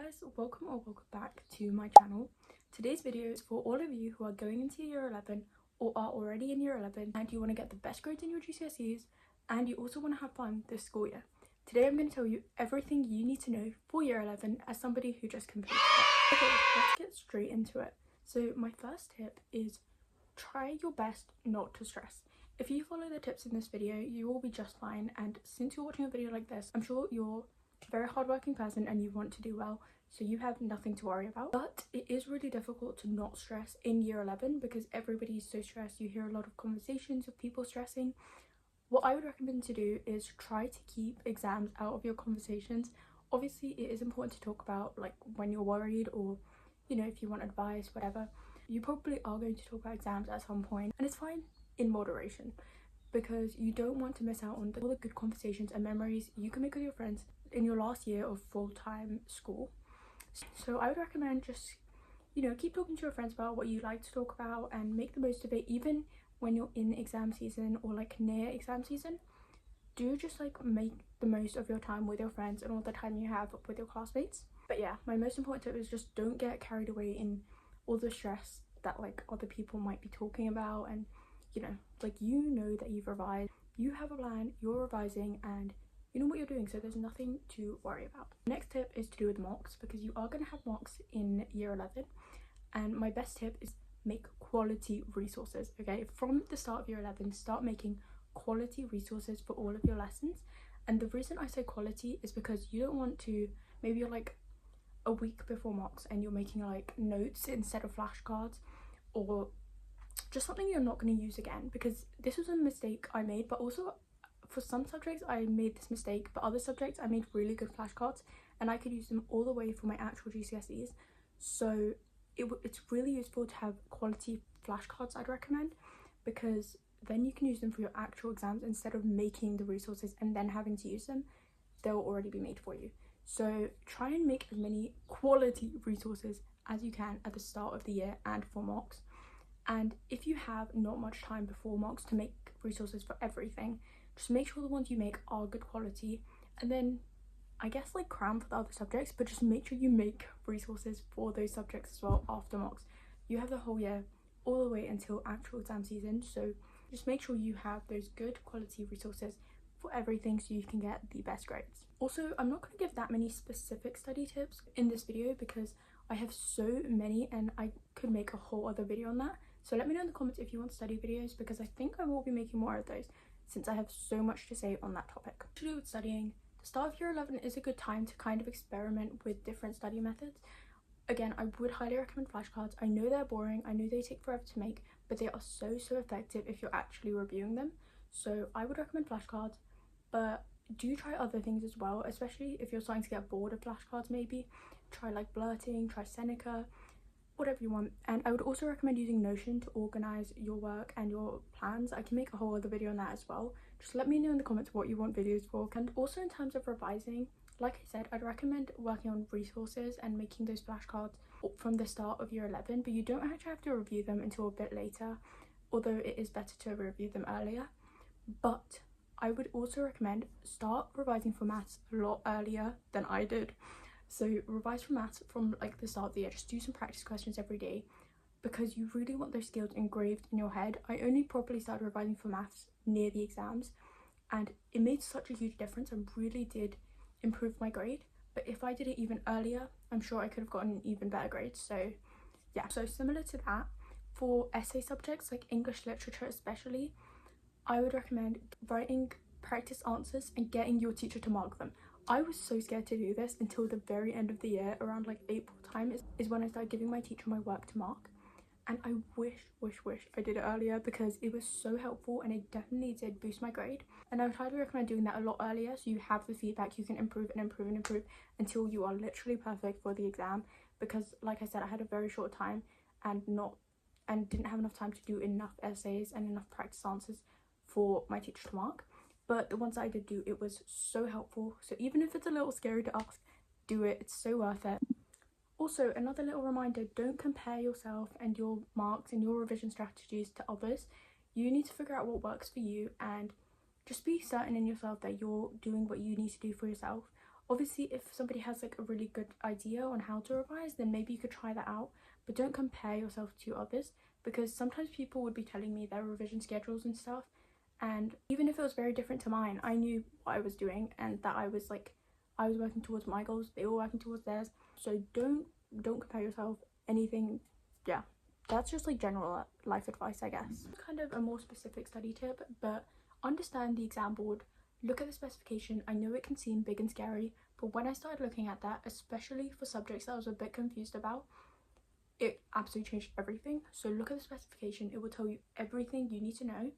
guys, welcome back to my channel. Today's video is for all of you who are going into year 11 or are already in year 11 and you want to get the best grades in your GCSEs and you also want to have fun this school year. Today I'm going to tell you everything you need to know for year 11 as somebody who just completed it. Okay, let's get straight into it. So my first tip is try your best not to stress. If you follow the tips in this video, you will be just fine, and since you're watching a video like this, I'm sure you're a very hardworking person and you want to do well, so you have nothing to worry about. But it is really difficult to not stress in year 11 because everybody's so stressed. You hear a lot of conversations of people stressing. What I would recommend to do is try to keep exams out of your conversations. Obviously it is important to talk about like when you're worried, or you know, if you want advice, whatever. You probably are going to talk about exams at some point, and it's fine in moderation, because you don't want to miss out on all the good conversations and memories you can make with your friends in your last year of full-time school. So I would recommend just, you know, keep talking to your friends about what you like to talk about and make the most of it, even when you're in exam season or like near exam season. Do just like make the most of your time with your friends and all the time you have with your classmates. But yeah, my most important tip is just don't get carried away in all the stress that like other people might be talking about. And you know, like, you know that you've revised, you have a plan, you're revising, and you know what you're doing, so there's nothing to worry about. Next tip is to do with mocks, because you are going to have mocks in year 11, and my best tip is make quality resources. Okay, from the start of year 11, start making quality resources for all of your lessons. And the reason I say quality is because you don't want to, maybe you're like a week before mocks and you're making like notes instead of flashcards, or just something you're not going to use again, because this was a mistake I made. But also for some subjects I made this mistake, but other subjects I made really good flashcards and I could use them all the way for my actual GCSEs. So it's really useful to have quality flashcards, I'd recommend, because then you can use them for your actual exams instead of making the resources and then having to use them. They'll already be made for you. So try and make as many quality resources as you can at the start of the year and for mocks. And if you have not much time before mocks to make resources for everything, just make sure the ones you make are good quality, and then I guess like cram for the other subjects, but just make sure you make resources for those subjects as well after mocks. You have the whole year all the way until actual exam season, so just make sure you have those good quality resources for everything so you can get the best grades. Also, I'm not going to give that many specific study tips in this video because I have so many and I could make a whole other video on that. So let me know in the comments if you want study videos, because I think I will be making more of those since I have so much to say on that topic. To do with studying, the start of year 11 is a good time to kind of experiment with different study methods. Again, I would highly recommend flashcards. I know they're boring, I know they take forever to make, but they are so effective if you're actually reviewing them. So I would recommend flashcards, but do try other things as well, especially if you're starting to get bored of flashcards. Maybe try like blurting, try Seneca, whatever you want. And I would also recommend using Notion to organize your work and your plans. I can make a whole other video on that as well. Just let me know in the comments what you want videos for. And also in terms of revising, like I said, I'd recommend working on resources and making those flashcards from the start of year 11, but you don't actually have to review them until a bit later, although it is better to review them earlier. But I would also recommend start revising for maths a lot earlier than I did. So revise for maths from like the start of the year. Just do some practice questions every day, because you really want those skills engraved in your head. I only properly started revising for maths near the exams, and it made such a huge difference and really did improve my grade. But if I did it even earlier, I'm sure I could have gotten an even better grade. So yeah, so similar to that, for essay subjects like English literature especially, I would recommend writing practice answers and getting your teacher to mark them. I was so scared to do this until the very end of the year, around like April time is when I started giving my teacher my work to mark. And I wish I did it earlier, because it was so helpful and it definitely did boost my grade. And I would highly recommend doing that a lot earlier, so you have the feedback, you can improve and improve and improve until you are literally perfect for the exam. Because like I said, I had a very short time and didn't have enough time to do enough essays and enough practice answers for my teacher to mark. But the ones I did do, it was so helpful. So even if it's a little scary to ask, do it, it's so worth it. Also, another little reminder, don't compare yourself and your marks and your revision strategies to others. You need to figure out what works for you and just be certain in yourself that you're doing what you need to do for yourself. Obviously, if somebody has like a really good idea on how to revise, then maybe you could try that out, but don't compare yourself to others, because sometimes people would be telling me their revision schedules and stuff, and even if it was very different to mine, I knew what I was doing and that I was working towards my goals, they were working towards theirs. So don't compare yourself. Anything, yeah, that's just like general life advice, I guess. Kind of a more specific study tip, but understand the exam board, look at the specification. I know it can seem big and scary, but when I started looking at that, especially for subjects that I was a bit confused about, it absolutely changed everything. So look at the specification, it will tell you everything you need to know,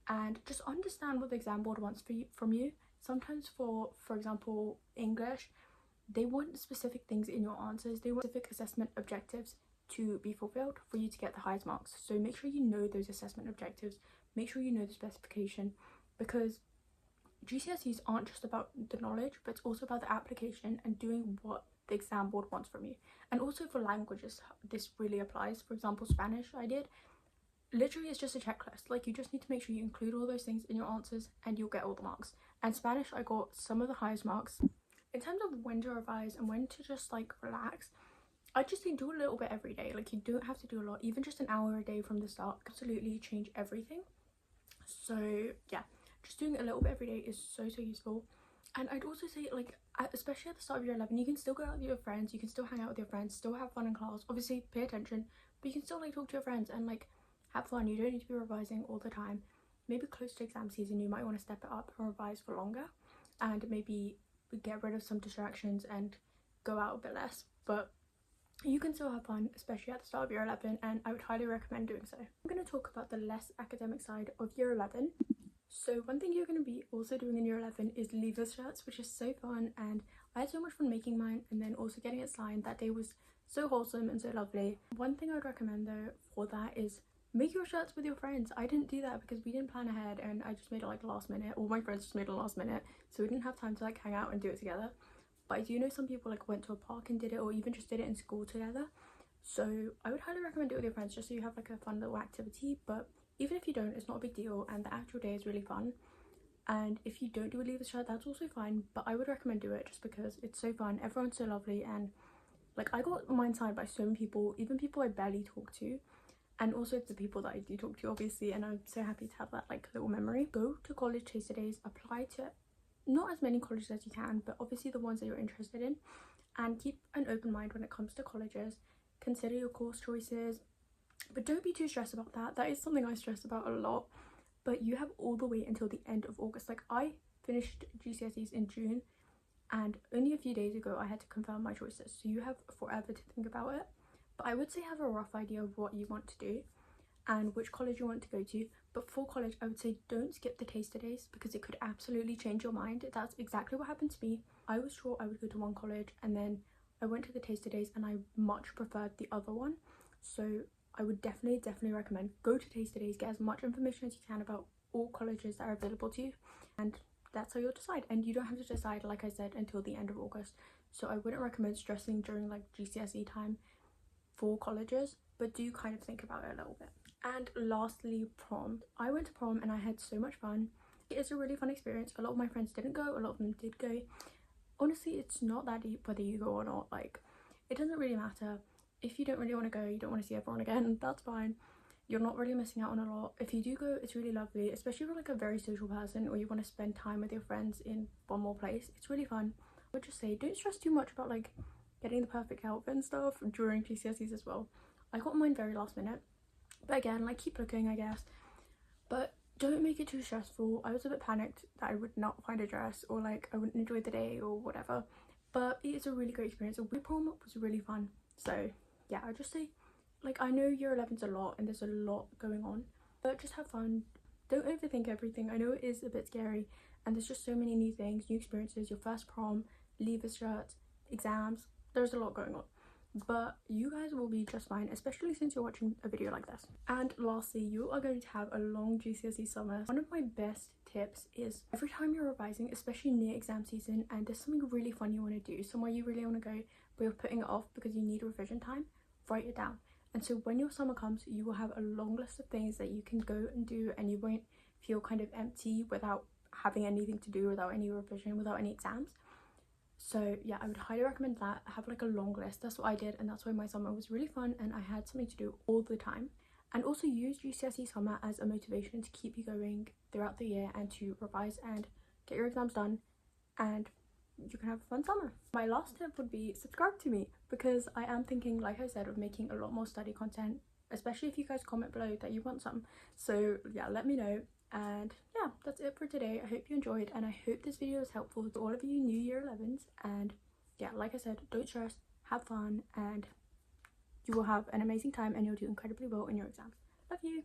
and just understand what the exam board wants from you. Sometimes for example, English, they want specific things in your answers. They want specific assessment objectives to be fulfilled for you to get the highest marks. So make sure you know those assessment objectives, make sure you know the specification, because GCSEs aren't just about the knowledge, but it's also about the application and doing what the exam board wants from you. And also for languages, this really applies. For example, Spanish, I did. Literally, it's just a checklist. Like, you just need to make sure you include all those things in your answers and you'll get all the marks. And Spanish, I got some of the highest marks. In terms of when to revise and when to just like relax, I just say do a little bit every day. Like, you don't have to do a lot. Even just an hour a day from the start absolutely change everything. So yeah, just doing a little bit every day is so useful. And I'd also say, like, especially at the start of year 11, you can still go out with your friends, you can still hang out with your friends, still have fun in class. Obviously pay attention, but you can still like talk to your friends and like have fun. You don't need to be revising all the time. Maybe close to exam season you might want to step it up and revise for longer, and maybe get rid of some distractions and go out a bit less. But you can still have fun, especially at the start of year 11, and I would highly recommend doing so. I'm going to talk about the less academic side of year 11. So one thing you're going to be also doing in year 11 is lever shirts, which is so fun, and I had so much fun making mine, and then also getting it signed. That day was so wholesome and so lovely. One thing I would recommend though for that is make your shirts with your friends. I didn't do that because we didn't plan ahead, and I just made it like last minute. All my friends just made it last minute, so we didn't have time to like hang out and do it together. But I do know some people like went to a park and did it, or even just did it in school together. So I would highly recommend it with your friends, just so you have like a fun little activity. But even if you don't, it's not a big deal, and the actual day is really fun. And if you don't do a lever shirt, that's also fine, but I would recommend do it just because it's so fun. Everyone's so lovely, and like I got mine signed by so many people, even people I barely talk to, and also the people that I do talk to, obviously, and I'm so happy to have that like little memory. Go to college taster days, apply to not as many colleges as you can, but obviously the ones that you're interested in, and keep an open mind when it comes to colleges. Consider your course choices, but don't be too stressed about that. That is something I stress about a lot. But you have all the way until the end of August. Like, I finished GCSEs in June, and only a few days ago I had to confirm my choices, so you have forever to think about it. But I would say have a rough idea of what you want to do and which college you want to go to. But for college, I would say don't skip the taster days, because it could absolutely change your mind. That's exactly what happened to me. I was sure I would go to one college, and then I went to the taster days and I much preferred the other one. So I would definitely recommend go to taster days, get as much information as you can about all colleges that are available to you, and that's how you'll decide. And you don't have to decide, like I said, until the end of August. So I wouldn't recommend stressing during like GCSE time for colleges, but do kind of think about it a little bit. And lastly, prom. I went to prom and I had so much fun. It is a really fun experience. A lot of my friends didn't go, a lot of them did go. Honestly, it's not that deep whether you go or not. Like, it doesn't really matter. If you don't really want to go, you don't want to see everyone again, that's fine. You're not really missing out on a lot. If you do go, it's really lovely, especially if you're like a very social person or you want to spend time with your friends in one more place. It's really fun. I would just say don't stress too much about like getting the perfect outfit and stuff during GCSEs as well. I got mine very last minute, but again, like, keep looking, I guess, but don't make it too stressful. I was a bit panicked that I would not find a dress, or like I wouldn't enjoy the day or whatever, but it is a really great experience. The prom was really fun. So yeah, I just say, like, I know year 11's a lot and there's a lot going on, but just have fun. Don't overthink everything. I know it is a bit scary, and there's just so many new things, new experiences, your first prom, leaver shirts, exams. There's a lot going on, but you guys will be just fine, especially since you're watching a video like this. And lastly, you are going to have a long GCSE summer. One of my best tips is every time you're revising, especially near exam season, and there's something really fun you want to do, somewhere you really want to go, but you're putting it off because you need revision time, write it down. And so when your summer comes, you will have a long list of things that you can go and do, and you won't feel kind of empty without having anything to do, without any revision, without any exams. So yeah, I would highly recommend that. Have like a long list. That's what I did, and that's why my summer was really fun and I had something to do all the time. And also use GCSE summer as a motivation to keep you going throughout the year and to revise and get your exams done, and you can have a fun summer. My last tip would be subscribe to me, because I am thinking, like I said, of making a lot more study content, especially if you guys comment below that you want some. So yeah, let me know. And yeah, that's it for today. I hope you enjoyed, and I hope this video is helpful to all of you new year 11s. And yeah, like I said, don't stress, have fun, and you will have an amazing time and you'll do incredibly well in your exams. Love you.